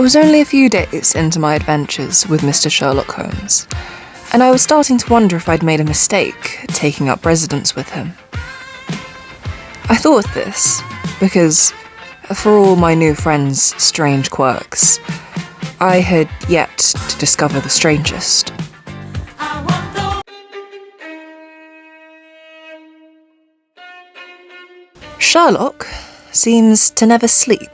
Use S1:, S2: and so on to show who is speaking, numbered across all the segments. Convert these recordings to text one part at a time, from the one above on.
S1: was only a few days into my adventures with Mr. Sherlock Holmes, and I was starting to wonder if I'd made a mistake taking up residence with him. I thought of this because, for all my new friend's strange quirks, I had yet to discover the strangest. Sherlock seems to never sleep.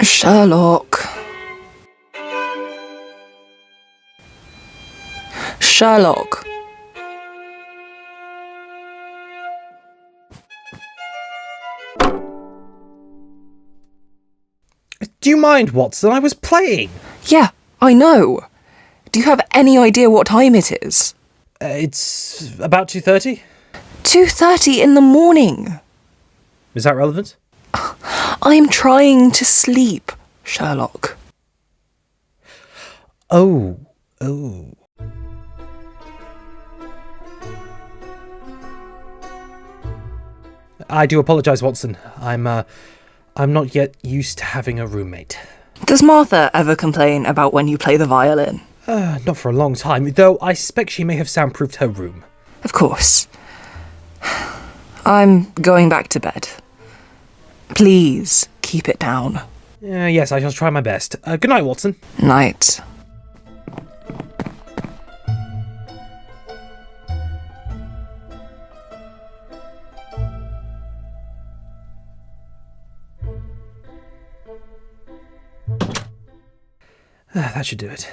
S1: Sherlock. Sherlock.
S2: Do you mind, Watson? I was playing.
S1: Yeah, I know. Do you have any idea what time it is?
S2: It's about 2:30.
S1: 2:30 in the morning.
S2: Is that relevant?
S1: I'm trying to sleep, Sherlock.
S2: Oh. I do apologise, Watson. I'm not yet used to having a roommate.
S1: Does Martha ever complain about when you play the violin?
S2: Not for a long time, though I suspect she may have soundproofed her room.
S1: Of course. I'm going back to bed. Please, keep it down.
S2: Yes, I shall try my best. Good night, Watson.
S1: Night.
S2: That should do it.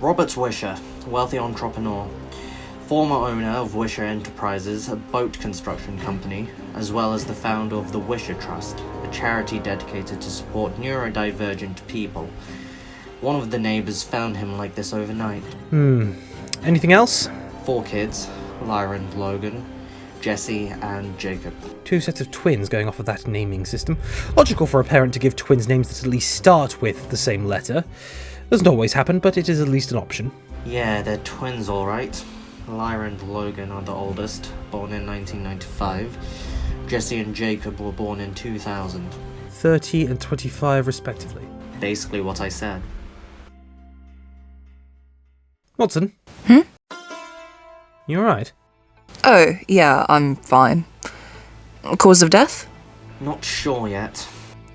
S3: Robert Wisher, wealthy entrepreneur, former owner of Wisher Enterprises, a boat construction company, as well as the founder of the Wisher Trust, a charity dedicated to support neurodivergent people. One of the neighbours found him like this overnight.
S2: Anything else?
S3: 4 kids, Lyra and Logan, Jesse and Jacob.
S2: 2 sets of twins going off of that naming system. Logical for a parent to give twins names that at least start with the same letter. Doesn't always happen, but it is at least an option.
S3: Yeah, they're twins alright. Lyra and Logan are the oldest, born in 1995. Jesse and Jacob were born in 2000.
S2: 30 and 25 respectively.
S3: Basically what I said.
S2: Watson? You alright?
S1: Oh, yeah, I'm fine. Cause of death?
S3: Not sure yet.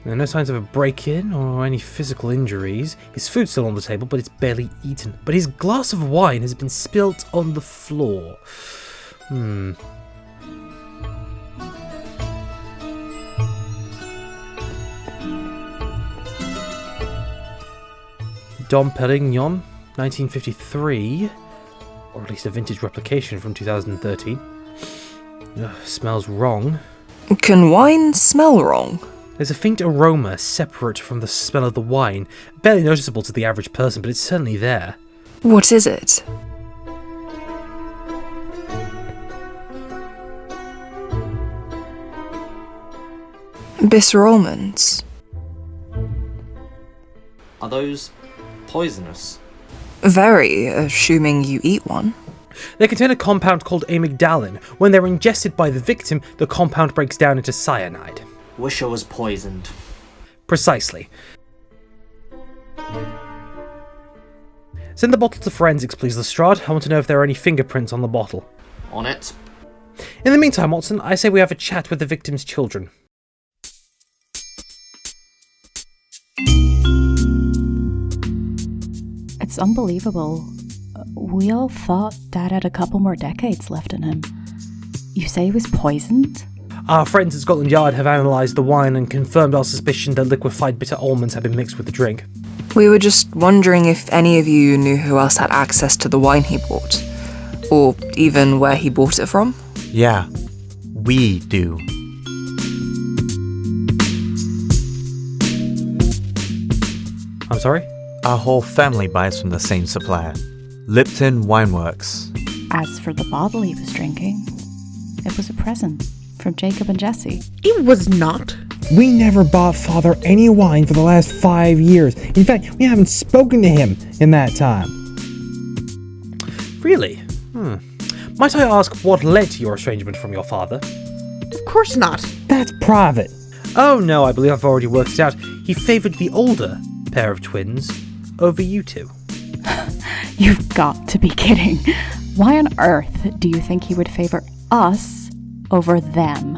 S2: There are no signs of a break-in or any physical injuries. His food's still on the table, but it's barely eaten. But his glass of wine has been spilt on the floor. Dom Perignon, 1953. Or at least a vintage replication from 2013. Smells wrong.
S1: Can wine smell wrong?
S2: There's a faint aroma separate from the smell of the wine, barely noticeable to the average person, but it's certainly there.
S1: What is it? Bitter almonds.
S3: Are those poisonous?
S1: Very, assuming you eat one.
S2: They contain a compound called amygdalin. When they're ingested by the victim, the compound breaks down into cyanide.
S3: Wisher was poisoned.
S2: Precisely. Send the bottle to forensics, please, Lestrade. I want to know if there are any fingerprints on the bottle.
S3: On it.
S2: In the meantime, Watson, I say we have a chat with the victim's children.
S4: It's unbelievable. We all thought Dad had a couple more decades left in him. You say he was poisoned?
S2: Our friends at Scotland Yard have analysed the wine and confirmed our suspicion that liquefied bitter almonds had been mixed with the drink.
S1: We were just wondering if any of you knew who else had access to the wine he bought. Or even where he bought it from.
S5: Yeah, we do.
S2: I'm sorry?
S5: Our whole family buys from the same supplier, Lipton Wineworks.
S4: As for the bottle he was drinking, it was a present from Jacob and Jesse.
S6: It was not.
S7: We never bought Father any wine for the last 5 years. In fact, we haven't spoken to him in that time.
S2: Really? Might I ask what led to your estrangement from your father?
S6: Of course not.
S7: That's private.
S2: Oh no, I believe I've already worked it out. He favoured the older pair of twins over you two.
S4: You've got to be kidding. Why on earth do you think he would favour us over them?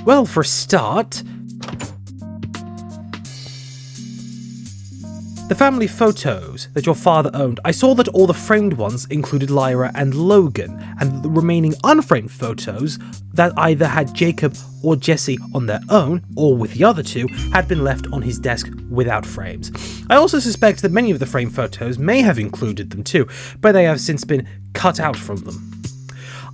S2: Well, for a start, the family photos that your father owned, I saw that all the framed ones included Lyra and Logan, and the remaining unframed photos that either had Jacob or Jesse on their own, or with the other two, had been left on his desk without frames. I also suspect that many of the framed photos may have included them too, but they have since been cut out from them.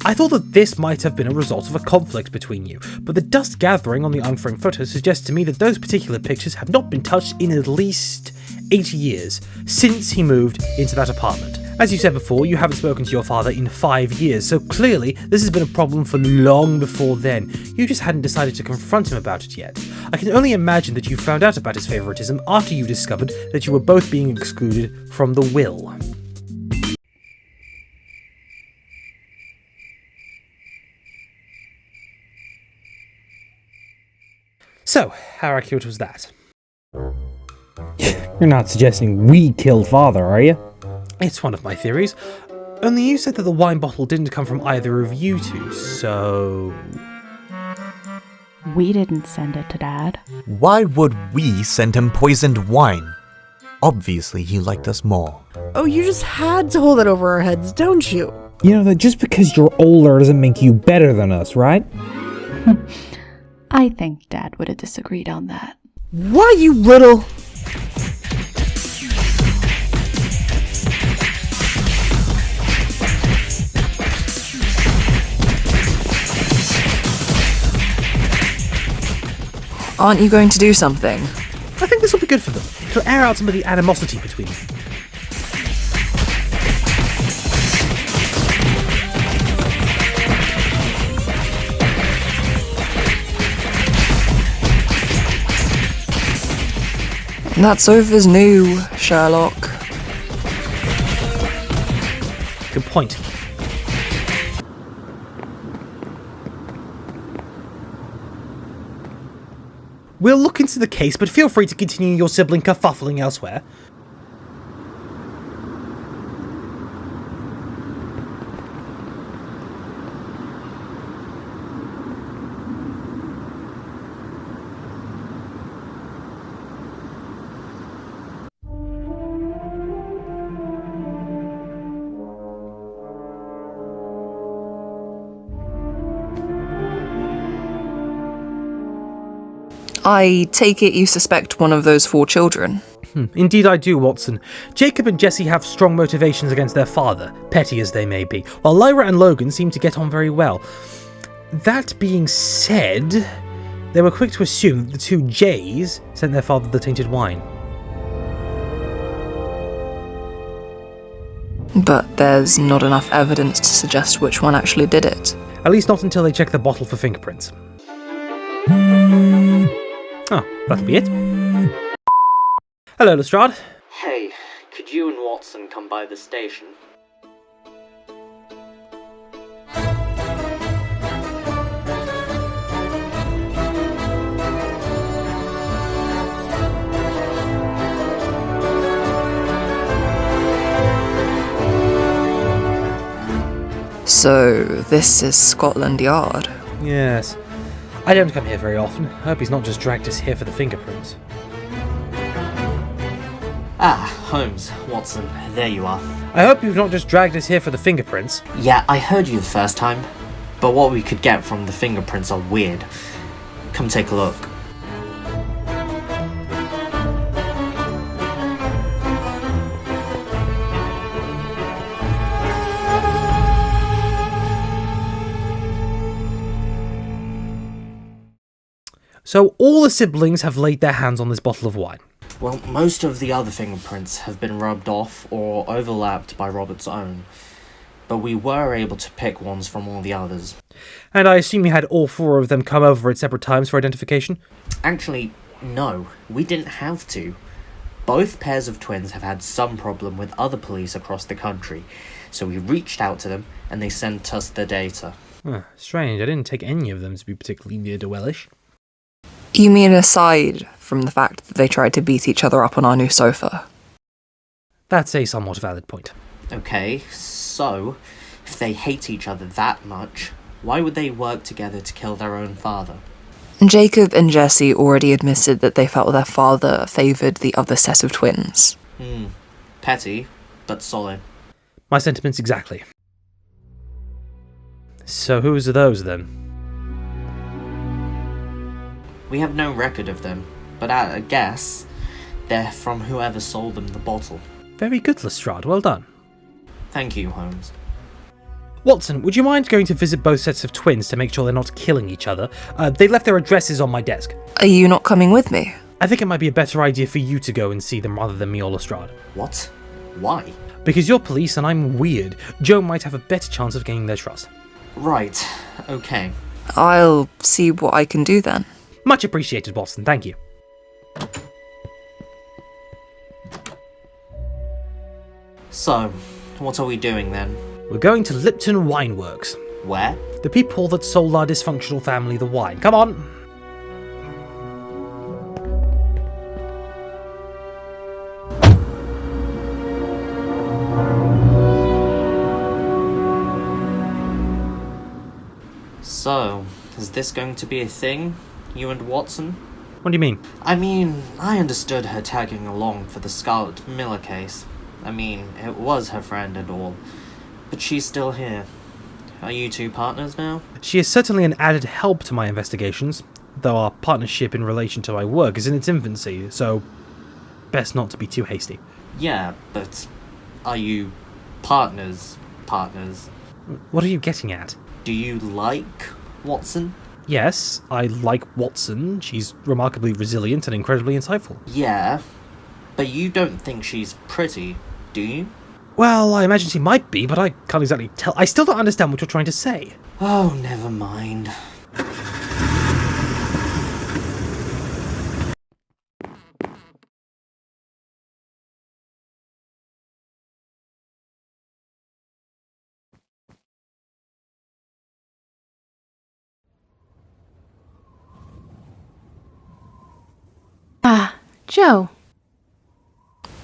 S2: I thought that this might have been a result of a conflict between you, but the dust gathering on the unframed photos suggests to me that those particular pictures have not been touched in at least 8 years since he moved into that apartment. As you said before, you haven't spoken to your father in 5 years, so clearly this has been a problem for long before then. You just hadn't decided to confront him about it yet. I can only imagine that you found out about his favoritism after you discovered that you were both being excluded from the will. So, how accurate was that?
S7: You're not suggesting we killed Father, are you?
S2: It's one of my theories. Only you said that the wine bottle didn't come from either of you two, so...
S4: We didn't send it to Dad.
S5: Why would we send him poisoned wine? Obviously, he liked us more.
S6: Oh, you just had to hold it over our heads, don't you?
S7: You know that just because you're older doesn't make you better than us, right?
S4: I think Dad would have disagreed on that.
S6: Why, you little...
S1: Aren't you going to do something?
S2: I think this will be good for them. It'll air out some of the animosity between them.
S1: That's Sofa's new, Sherlock.
S2: Good point. We'll look into the case, but feel free to continue your sibling kerfuffling elsewhere.
S1: I take it you suspect one of those 4 children.
S2: Indeed I do, Watson. Jacob and Jesse have strong motivations against their father, petty as they may be, while Lyra and Logan seem to get on very well. That being said, they were quick to assume that the 2 J's sent their father the tainted wine.
S1: But there's not enough evidence to suggest which one actually did it.
S2: At least not until they check the bottle for fingerprints. Oh, that'll be it. Hello, Lestrade.
S3: Hey, could you and Watson come by the station?
S1: So, this is Scotland Yard.
S2: Yes. I don't come here very often. I hope he's not just dragged us here for the fingerprints.
S3: Ah, Holmes, Watson, there you are.
S2: I hope you've not just dragged us here for the fingerprints.
S3: Yeah, I heard you the first time, but what we could get from the fingerprints are weird. Come take a look.
S2: So all the siblings have laid their hands on this bottle of wine.
S3: Well, most of the other fingerprints have been rubbed off or overlapped by Robert's own, but we were able to pick ones from all the others.
S2: And I assume you had all four of them come over at separate times for identification?
S3: Actually, no, we didn't have to. Both pairs of twins have had some problem with other police across the country, so we reached out to them and they sent us the data.
S2: Strange, I didn't take any of them to be particularly near-to-wellish.
S1: You mean aside from the fact that they tried to beat each other up on our new sofa?
S2: That's a somewhat valid point.
S3: Okay, so, if they hate each other that much, why would they work together to kill their own father?
S1: Jacob and Jesse already admitted that they felt their father favoured the other set of twins.
S3: Petty, but solid.
S2: My sentiments exactly. So whose are those then?
S3: We have no record of them, but at a guess, they're from whoever sold them the bottle.
S2: Very good, Lestrade, well done.
S3: Thank you, Holmes.
S2: Watson, would you mind going to visit both sets of twins to make sure they're not killing each other? They left their addresses on my desk.
S1: Are you not coming with me?
S2: I think it might be a better idea for you to go and see them rather than me or Lestrade.
S3: What? Why?
S2: Because you're police and I'm weird, Joe might have a better chance of gaining their trust.
S3: Right, okay.
S1: I'll see what I can do then.
S2: Much appreciated, Watson, thank you.
S3: So, what are we doing then?
S2: We're going to Lipton Wine Works.
S3: Where?
S2: The people that sold our dysfunctional family the wine. Come on!
S3: So, is this going to be a thing? You and Watson?
S2: What do you mean?
S3: I understood her tagging along for the Scarlet Miller case. It was her friend and all. But she's still here. Are you two partners now?
S2: She is certainly an added help to my investigations, though our partnership in relation to my work is in its infancy, so best not to be too hasty.
S3: Yeah, but are you partners?
S2: What are you getting at?
S3: Do you like Watson?
S2: Yes, I like Watson. She's remarkably resilient and incredibly insightful.
S3: Yeah, but you don't think she's pretty, do you?
S2: Well, I imagine she might be, but I can't exactly tell. I still don't understand what you're trying to say.
S3: Oh, never mind.
S8: Ah, Jo.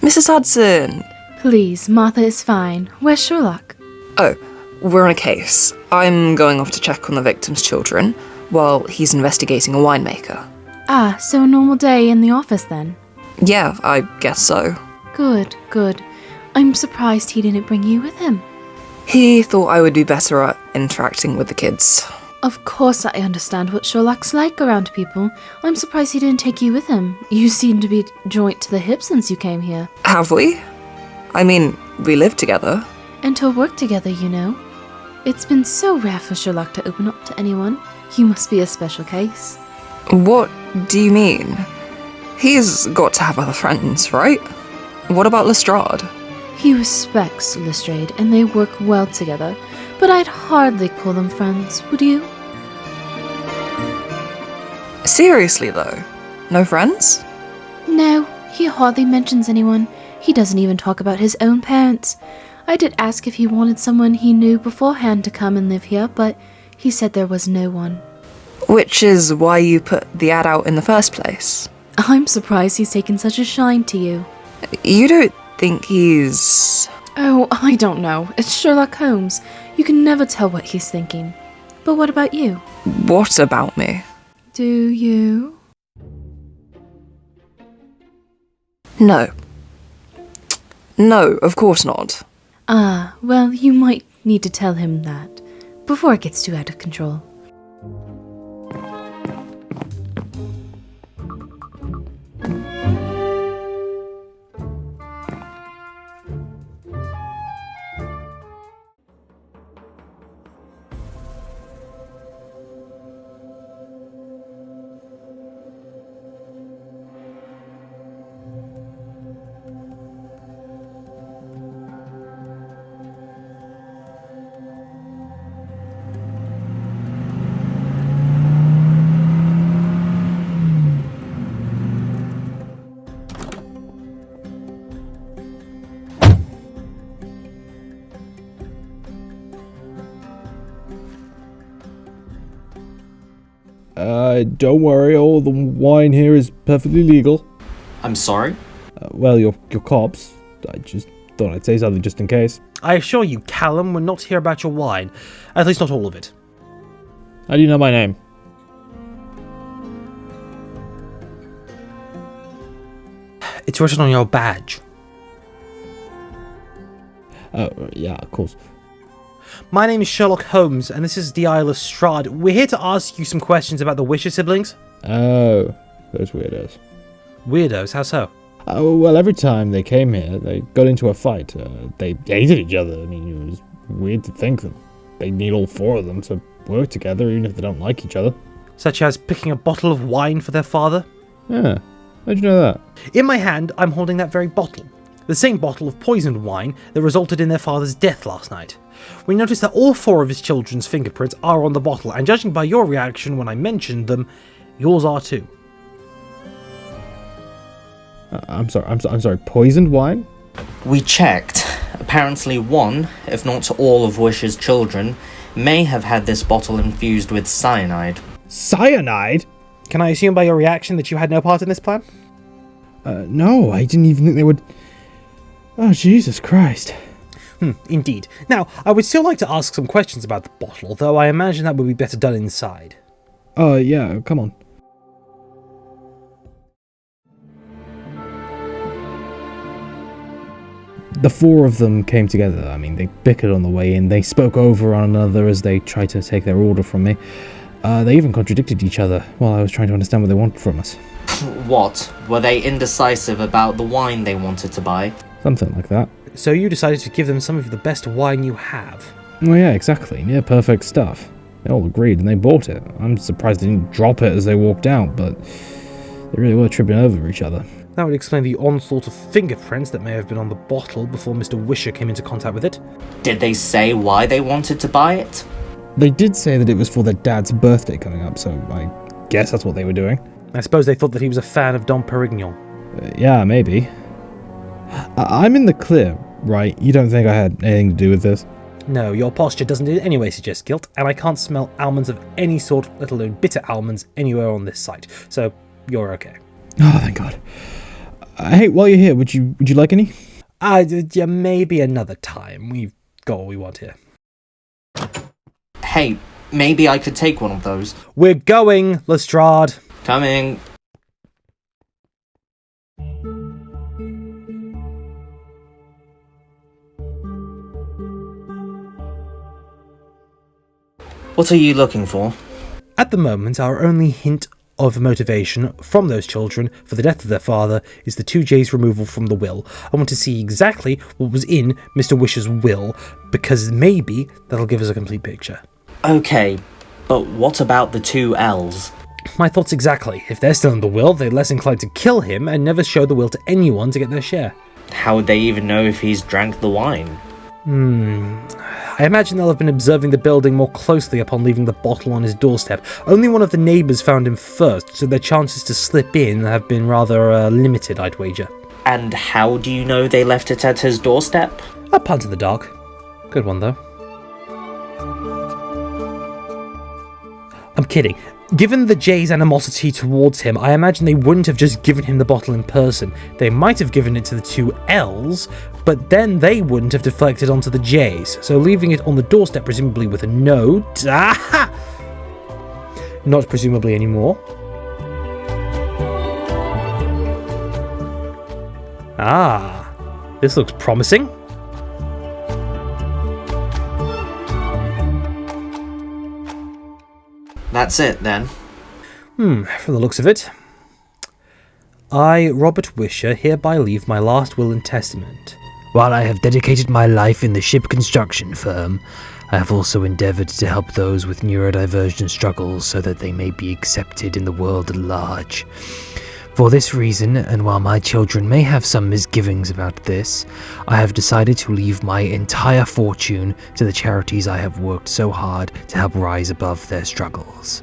S1: Mrs. Hudson!
S8: Please, Martha is fine. Where's Sherlock?
S1: Oh, we're on a case. I'm going off to check on the victim's children, while he's investigating a winemaker.
S8: Ah, so a normal day in the office then?
S1: Yeah, I guess so.
S8: Good. I'm surprised he didn't bring you with him.
S1: He thought I would be better at interacting with the kids.
S8: Of course I understand what Sherlock's like around people. I'm surprised he didn't take you with him. You seem to be joint to the hip since you came here.
S1: Have we? We live together.
S8: And to work together, you know. It's been so rare for Sherlock to open up to anyone. You must be a special case.
S1: What do you mean? He's got to have other friends, right? What about Lestrade?
S8: He respects Lestrade, and they work well together, but I'd hardly call them friends, would you?
S1: Seriously though, no friends?
S8: No, he hardly mentions anyone. He doesn't even talk about his own parents. I did ask if he wanted someone he knew beforehand to come and live here, but he said there was no one.
S1: Which is why you put the ad out in the first place.
S8: I'm surprised he's taken such a shine to you.
S1: You don't think he's...
S8: Oh, I don't know. It's Sherlock Holmes. You can never tell what he's thinking. But what about you?
S1: What about me?
S8: Do you?
S1: No. No, of course not.
S8: Ah, well, you might need to tell him that before it gets too out of control.
S7: Don't worry, all the wine here is perfectly legal.
S3: I'm sorry?
S7: Well, you're cops. I just thought I'd say something just in case.
S2: I assure you, Callum, we're not here about your wine. At least not all of it.
S7: How do you know my name?
S2: It's written on your badge.
S7: Oh, yeah, of course.
S2: My name is Sherlock Holmes, and this is Lestrade. We're here to ask you some questions about the Wisher siblings.
S7: Oh, those weirdos.
S2: Weirdos? How so?
S7: Oh, well, every time they came here, they got into a fight. They hated each other. I mean, it was weird to think that they need all four of them to work together, even if they don't like each other.
S2: Such as picking a bottle of wine for their father?
S7: Yeah, how'd you know that?
S2: In my hand, I'm holding that very bottle. The same bottle of poisoned wine that resulted in their father's death last night. We noticed that all four of his children's fingerprints are on the bottle, and judging by your reaction when I mentioned them, yours are too.
S7: I'm sorry, poisoned wine?
S3: We checked. Apparently one, if not all of Wish's children, may have had this bottle infused with cyanide.
S7: Cyanide?
S2: Can I assume by your reaction that you had no part in this plan?
S7: No, I didn't even think they would... Oh, Jesus Christ.
S2: Indeed. Now, I would still like to ask some questions about the bottle, though I imagine that would be better done inside.
S7: Oh, yeah, come on. The four of them came together. I mean, they bickered on the way in. They spoke over one another as they tried to take their order from me. They even contradicted each other while I was trying to understand what they wanted from us.
S3: What? Were they indecisive about the wine they wanted to buy?
S7: Something like that.
S2: So you decided to give them some of the best wine you have.
S7: Well, yeah, exactly. Near perfect stuff. They all agreed and they bought it. I'm surprised they didn't drop it as they walked out, but they really were tripping over each other.
S2: That would explain the onslaught of fingerprints that may have been on the bottle before Mr. Wisher came into contact with it.
S3: Did they say why they wanted to buy it?
S7: They did say that it was for their dad's birthday coming up, so I guess that's what they were doing.
S2: I suppose they thought that he was a fan of Dom Perignon.
S7: Yeah, maybe. I'm in the clear, right? You don't think I had anything to do with this?
S2: No, your posture doesn't in any way suggest guilt, and I can't smell almonds of any sort, let alone bitter almonds, anywhere on this site, so you're okay.
S7: Oh, thank God. Hey, while you're here, would you like any?
S2: Yeah, maybe another time. We've got what we want here.
S3: Hey, maybe I could take one of those.
S2: We're going, Lestrade.
S3: Coming. What are you looking for?
S2: At the moment, our only hint of motivation from those children for the death of their father is the 2J's removal from the will. I want to see exactly what was in Mr. Wisher's will, because maybe that'll give us a complete picture.
S3: Okay, but what about the 2 L's?
S2: My thoughts exactly. If they're still in the will, they're less inclined to kill him and never show the will to anyone to get their share.
S3: How would they even know if he's drank the wine?
S2: I imagine they'll have been observing the building more closely upon leaving the bottle on his doorstep. Only one of the neighbours found him first, so their chances to slip in have been rather limited, I'd wager.
S3: And how do you know they left it at his doorstep?
S2: A punt in the dark. Good one, though. I'm kidding. Given the J's animosity towards him, I imagine they wouldn't have just given him the bottle in person. They might have given it to the two L's, but then they wouldn't have deflected onto the J's, so leaving it on the doorstep presumably with a note... Aha! Not presumably anymore. Ah, this looks promising.
S3: That's it, then.
S2: From the looks of it. I, Robert Wisher, hereby leave my last will and testament. While I have dedicated my life in the ship construction firm, I have also endeavoured to help those with neurodivergent struggles so that they may be accepted in the world at large. For this reason, and while my children may have some misgivings about this, I have decided to leave my entire fortune to the charities I have worked so hard to help rise above their struggles.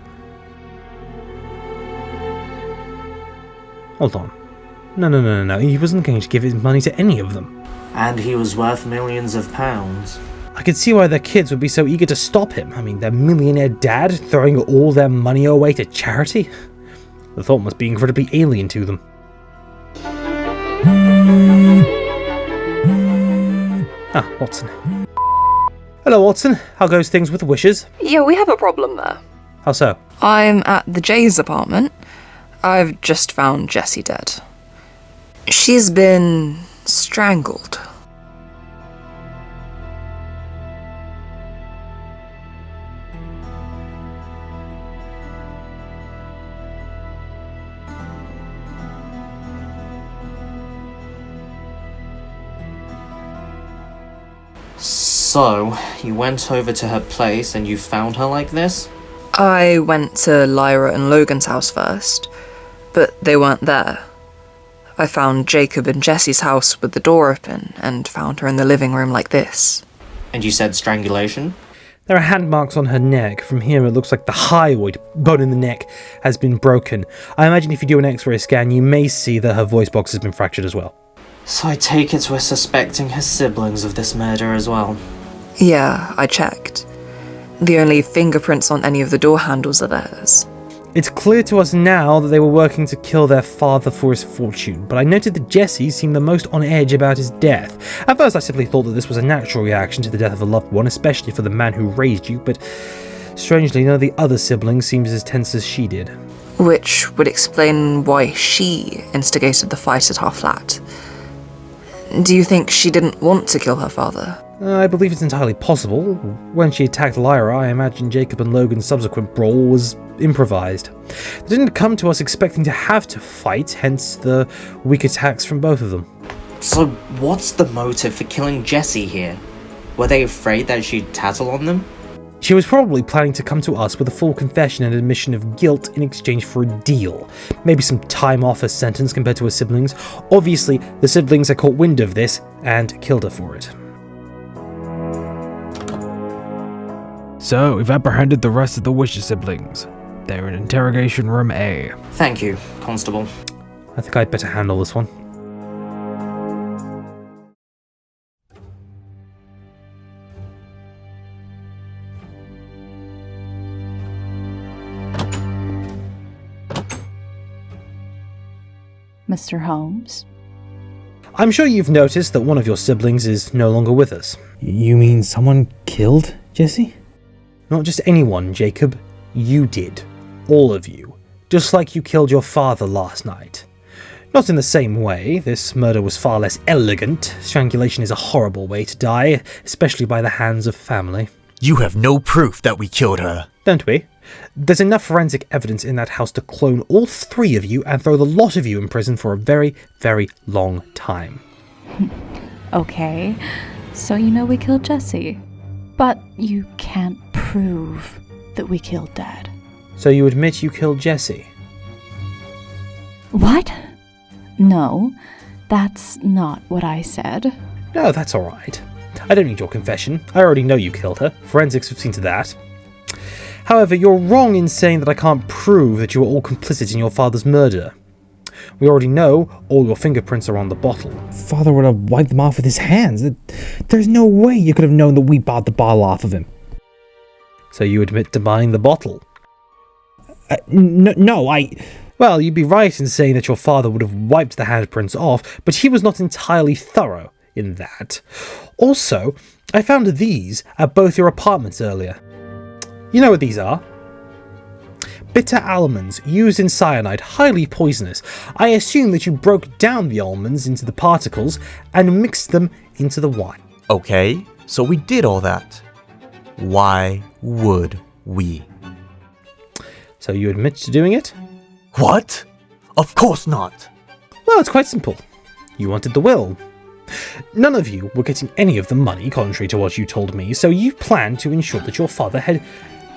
S2: Hold on. No. He wasn't going to give his money to any of them.
S3: And he was worth millions of pounds.
S2: I could see why their kids would be so eager to stop him. I mean, their millionaire dad throwing all their money away to charity? The thought must be incredibly alien to them. Ah, Watson. Hello, Watson. How goes things with the wishes?
S1: Yeah, we have a problem there.
S2: How so?
S1: I'm at the J's apartment. I've just found Jessie dead. She's been strangled.
S3: So, you went over to her place and you found her like this?
S1: I went to Lyra and Logan's house first, but they weren't there. I found Jacob and Jessie's house with the door open and found her in the living room like this.
S3: And you said strangulation?
S2: There are hand marks on her neck. From here it looks like the hyoid, bone in the neck, has been broken. I imagine if you do an X-ray scan you may see that her voice box has been fractured as well.
S3: So I take it we're suspecting her siblings of this murder as well?
S1: Yeah, I checked. The only fingerprints on any of the door handles are theirs.
S2: It's clear to us now that they were working to kill their father for his fortune, but I noted that Jesse seemed the most on edge about his death. At first I simply thought that this was a natural reaction to the death of a loved one, especially for the man who raised you, but strangely none of the other siblings seems as tense as she did.
S1: Which would explain why she instigated the fight at our flat. Do you think she didn't want to kill her father?
S2: I believe it's entirely possible. When she attacked Lyra, I imagine Jacob and Logan's subsequent brawl was improvised. They didn't come to us expecting to have to fight, hence the weak attacks from both of them.
S3: So what's the motive for killing Jessie here? Were they afraid that she'd tattle on them?
S2: She was probably planning to come to us with a full confession and admission of guilt in exchange for a deal. Maybe some time off her sentence compared to her siblings. Obviously, the siblings had caught wind of this and killed her for it.
S7: So, we've apprehended the rest of the Wisher siblings. They're in interrogation room A.
S3: Thank you, Constable.
S2: I think I'd better handle this one.
S4: Mr. Holmes?
S2: I'm sure you've noticed that one of your siblings is no longer with us.
S7: You mean someone killed Jesse?
S2: Not just anyone, Jacob. You did. All of you. Just like you killed your father last night. Not in the same way. This murder was far less elegant. Strangulation is a horrible way to die, especially by the hands of family.
S5: You have no proof that we killed her.
S2: Don't we? There's enough forensic evidence in that house to clone all three of you and throw the lot of you in prison for a very, very long time.
S4: Okay, so you know we killed Jesse. But you can't prove that we killed Dad.
S2: So you admit you killed Jesse?
S4: What? No, that's not what I said.
S2: No, that's alright. I don't need your confession. I already know you killed her. Forensics have seen to that. However, you're wrong in saying that I can't prove that you were all complicit in your father's murder. We already know all your fingerprints are on the bottle.
S7: Father would have wiped them off with his hands. There's no way you could have known that we bought the bottle off of him.
S2: So you admit to buying the bottle?
S7: No,
S2: Well, you'd be right in saying that your father would have wiped the handprints off, but he was not entirely thorough in that. Also, I found these at both your apartments earlier. You know what these are? Bitter almonds, used in cyanide, highly poisonous. I assume that you broke down the almonds into the particles and mixed them into the wine.
S5: Okay, so we did all that. Why would we?
S2: So you admit to doing it?
S5: What? Of course not.
S2: Well, it's quite simple. You wanted the will. None of you were getting any of the money, contrary to what you told me, so you planned to ensure that your father had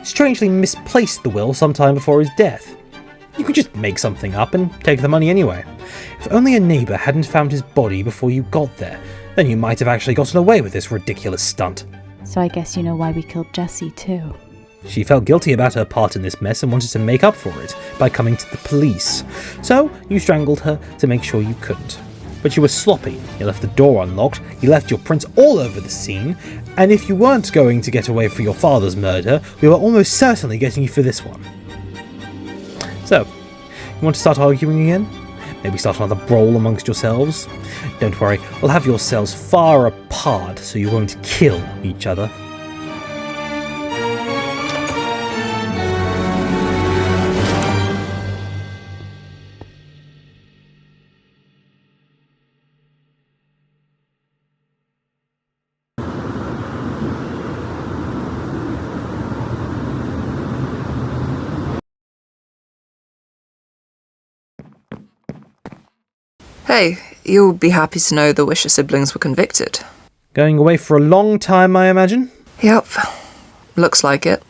S2: strangely misplaced the will sometime before his death. You could just make something up and take the money anyway. If only a neighbour hadn't found his body before you got there, then you might have actually gotten away with this ridiculous stunt.
S4: So I guess you know why we killed Jessie, too.
S2: She felt guilty about her part in this mess and wanted to make up for it by coming to the police. So you strangled her to make sure you couldn't. But you were sloppy, you left the door unlocked, you left your prints all over the scene, and if you weren't going to get away for your father's murder, we were almost certainly getting you for this one. So, you want to start arguing again? Maybe start another brawl amongst yourselves? Don't worry, we'll have yourselves far apart so you won't kill each other.
S1: Hey, you'll be happy to know the Wisher siblings were convicted.
S2: Going away for a long time, I imagine?
S1: Yep, looks like it.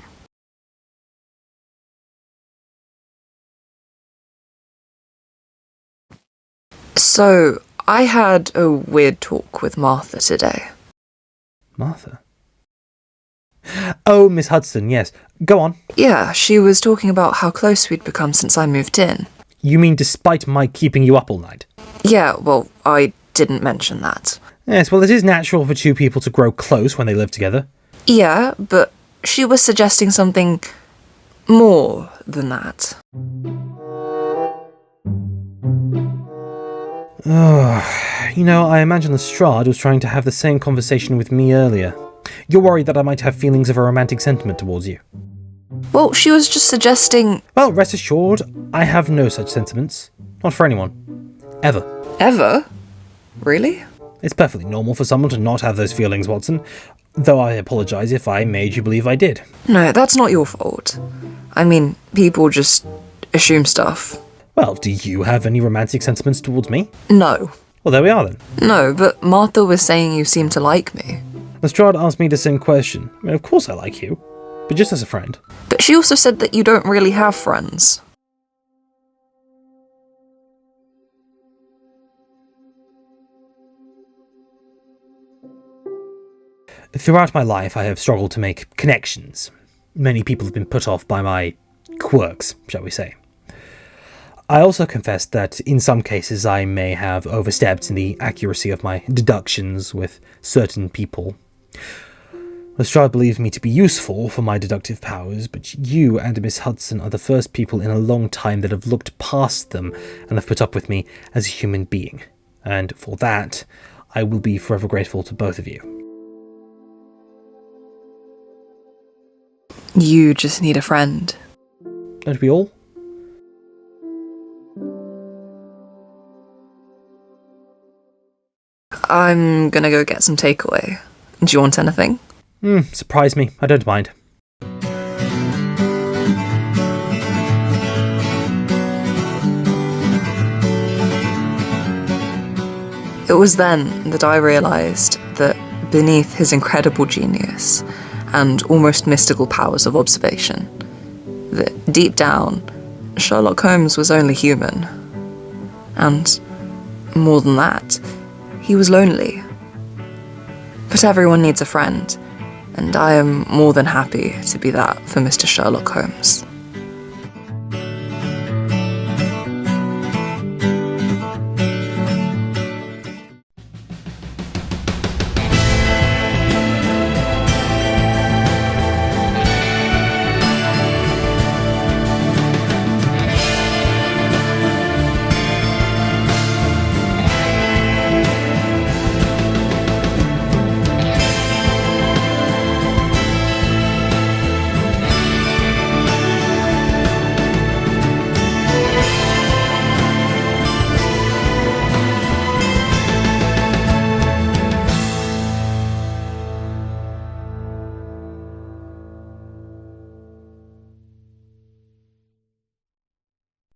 S1: So, I had a weird talk with Martha today.
S2: Martha? Oh, Miss Hudson, yes. Go on.
S1: Yeah, she was talking about how close we'd become since I moved in.
S2: You mean despite my keeping you up all night?
S1: Yeah, well, I didn't mention that.
S2: Yes, well, it is natural for two people to grow close when they live together.
S1: Yeah, but she was suggesting something more than that.
S2: Oh, you know, I imagine Lestrade was trying to have the same conversation with me earlier. You're worried that I might have feelings of a romantic sentiment towards you.
S1: Well, she was just suggesting...
S2: Well, rest assured, I have no such sentiments. Not for anyone. Ever.
S1: Ever? Really?
S2: It's perfectly normal for someone to not have those feelings, Watson. Though I apologise if I made you believe I did.
S1: No, that's not your fault. I mean, people just assume stuff.
S2: Well, do you have any romantic sentiments towards me?
S1: No.
S2: Well, there we are then.
S1: No, but Martha was saying you seem to like me.
S2: Lestrade asked me the same question. I mean, of course I like you, but just as a friend.
S1: But she also said that you don't really have friends.
S2: Throughout my life, I have struggled to make connections. Many people have been put off by my quirks, shall we say. I also confess that in some cases I may have overstepped in the accuracy of my deductions with certain people. Lestrade believes me to be useful for my deductive powers, but you and Miss Hudson are the first people in a long time that have looked past them and have put up with me as a human being. And for that, I will be forever grateful to both of you.
S1: You just need a friend.
S2: Don't we all?
S1: I'm gonna go get some takeaway. Do you want anything?
S2: Surprise me. I don't mind.
S1: It was then that I realised that beneath his incredible genius and almost mystical powers of observation, that deep down, Sherlock Holmes was only human. And more than that, he was lonely. But everyone needs a friend, and I am more than happy to be that for Mr. Sherlock Holmes.